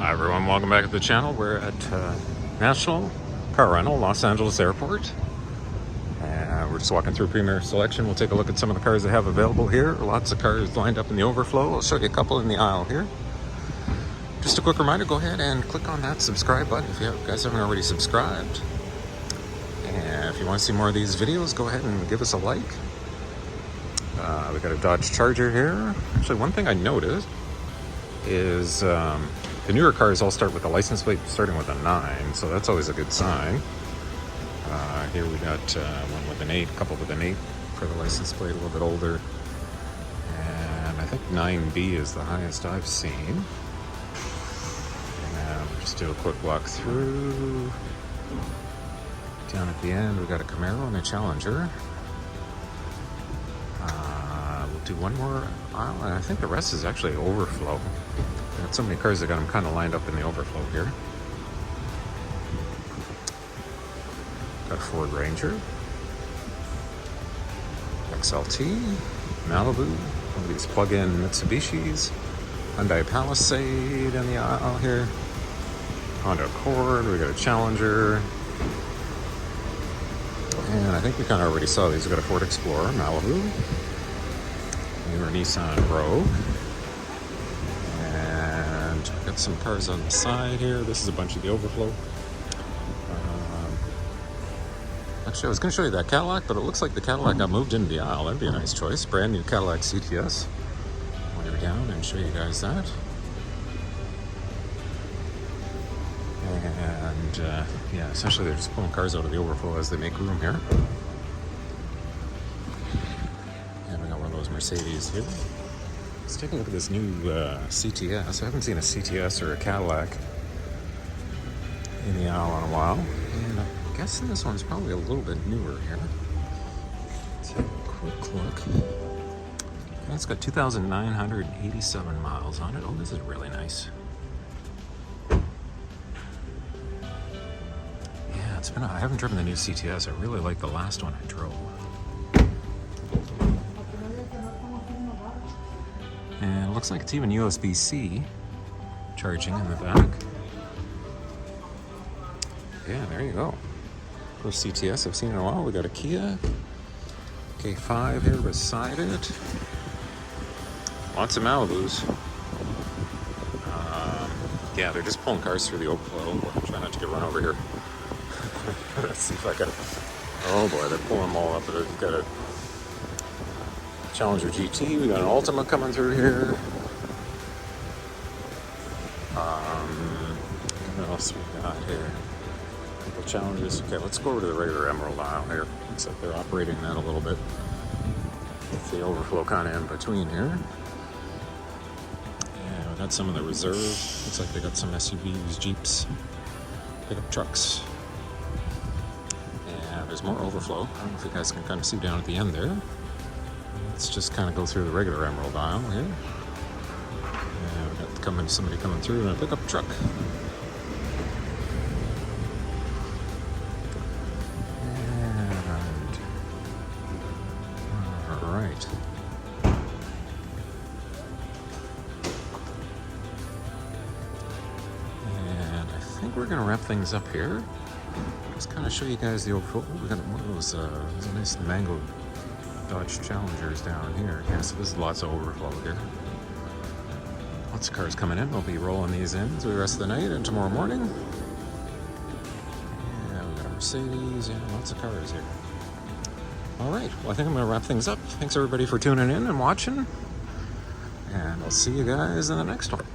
Hi everyone, welcome back to the channel. We're at National Car Rental, Los Angeles Airport. And we're just walking through Premier Selection. We'll take a look at some of the cars they have available here. Lots of cars lined up in the overflow. I'll show you a couple in the aisle here. Just a quick reminder, go ahead and click on that subscribe button if you guys haven't already subscribed. And if you want to see more of these videos, go ahead and give us a like. We got a Dodge Charger here. Actually, one thing I noticed is the newer cars all start with a license plate starting with a 9, so that's always a good sign. Here we got one with an 8, a couple with an 8 for the license plate, a little bit older. And I think 9B is the highest I've seen. And we'll just do a quick walk through. Down at the end, we got a Camaro and a Challenger. We'll do one more aisle, and I think the rest is actually overflow. Got so many cars that got them kind of lined up in the overflow here. Got a Ford Ranger, XLT, Malibu, one of these plug-in Mitsubishis, Hyundai Palisade in the aisle here, Honda Accord, we got a Challenger, and I think we kind of already saw these. We got a Ford Explorer, Malibu, newer Nissan Rogue. Got some cars on the side here. This is a bunch of the overflow. Actually, I was going to show you that Cadillac, but it looks like the Cadillac got moved into the aisle. That'd be a nice choice. Brand new Cadillac CTS. I'll go down and show you guys that. And yeah, essentially they're just pulling cars out of the overflow as they make room here. And we got one of those Mercedes here. Let's take a look at this new CTS. I haven't seen a CTS or a Cadillac in the aisle in a while. And I'm guessing this one's probably a little bit newer here. Let's have a quick look. It's got 2,987 miles on it. Oh, this is really nice. Yeah, it's been I haven't driven the new CTS. I really like the last one I drove. And it looks like it's even USB-C charging in the back. Yeah, there you go. First CTS I've seen in a while. We got a Kia K5 here beside it. Lots of Malibus. Yeah, they're just pulling cars through the overflow. Try not to get run over here. Let's see if I can. Oh boy, they're pulling them all up. We've got a Challenger GT, we got an Ultima coming through here. What else we got here? A couple Challengers. Okay, let's go over to the regular Emerald aisle here. Looks like they're operating that a little bit. With the overflow kind of in between here. Yeah, we got some of the reserve. Looks like they got some SUVs, Jeeps, pickup trucks. Yeah, there's more overflow. I don't know if you guys can kind of see down at the end there. Let's just kind of go through the regular Emerald aisle here. Yeah, we got somebody coming through in a pickup truck. And all right. And I think we're gonna wrap things up here. Just kind of show you guys the overflow. We got one of those nice mango Dodge Challengers down here. Yeah, so there's lots of overflow here. Lots of cars coming in. We'll be rolling these in through the rest of the night and tomorrow morning. Yeah, we got a Mercedes. Yeah, lots of cars here. All right. Well, I think I'm going to wrap things up. Thanks everybody for tuning in and watching. And I'll see you guys in the next one.